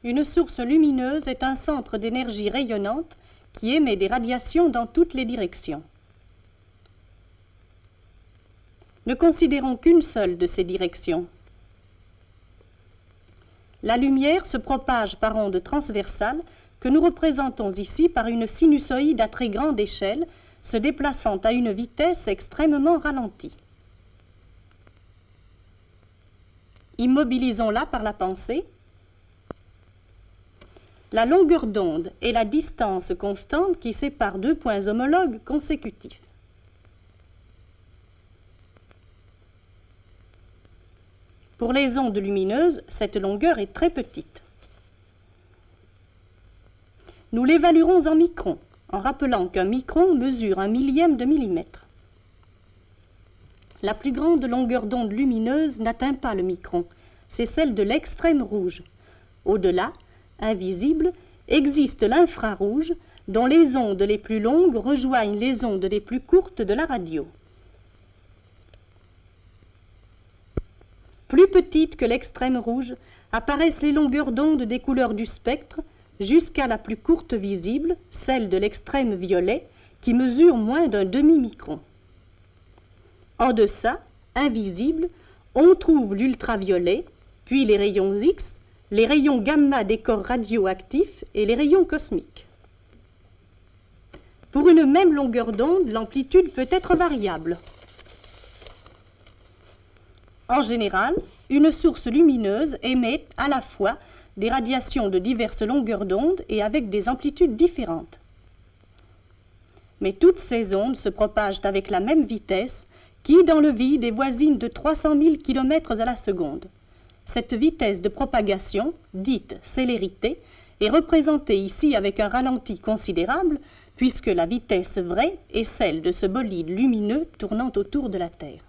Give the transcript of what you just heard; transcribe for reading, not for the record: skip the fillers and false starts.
Une source lumineuse est un centre d'énergie rayonnante qui émet des radiations dans toutes les directions. Ne considérons qu'une seule de ces directions. La lumière se propage par ondes transversales que nous représentons ici par une sinusoïde à très grande échelle, se déplaçant à une vitesse extrêmement ralentie. Immobilisons-la par la pensée. La longueur d'onde est la distance constante qui sépare deux points homologues consécutifs. Pour les ondes lumineuses, cette longueur est très petite. Nous l'évaluerons en microns, en rappelant qu'un micron mesure 1/1000 de millimètre. La plus grande longueur d'onde lumineuse n'atteint pas le micron, c'est celle de l'extrême rouge. Au-delà, invisible, existe l'infrarouge, dont les ondes les plus longues rejoignent les ondes les plus courtes de la radio. Plus petites que l'extrême rouge, apparaissent les longueurs d'onde des couleurs du spectre, jusqu'à la plus courte visible, celle de l'extrême violet, qui mesure moins d'un demi-micron. En deçà, invisible, on trouve l'ultraviolet, puis les rayons X, les rayons gamma des corps radioactifs et les rayons cosmiques. Pour une même longueur d'onde, l'amplitude peut être variable. En général, une source lumineuse émet à la fois des radiations de diverses longueurs d'onde et avec des amplitudes différentes. Mais toutes ces ondes se propagent avec la même vitesse qui, dans le vide, est voisine de 300 000 km à la seconde. Cette vitesse de propagation, dite célérité, est représentée ici avec un ralenti considérable, puisque la vitesse vraie est celle de ce bolide lumineux tournant autour de la Terre.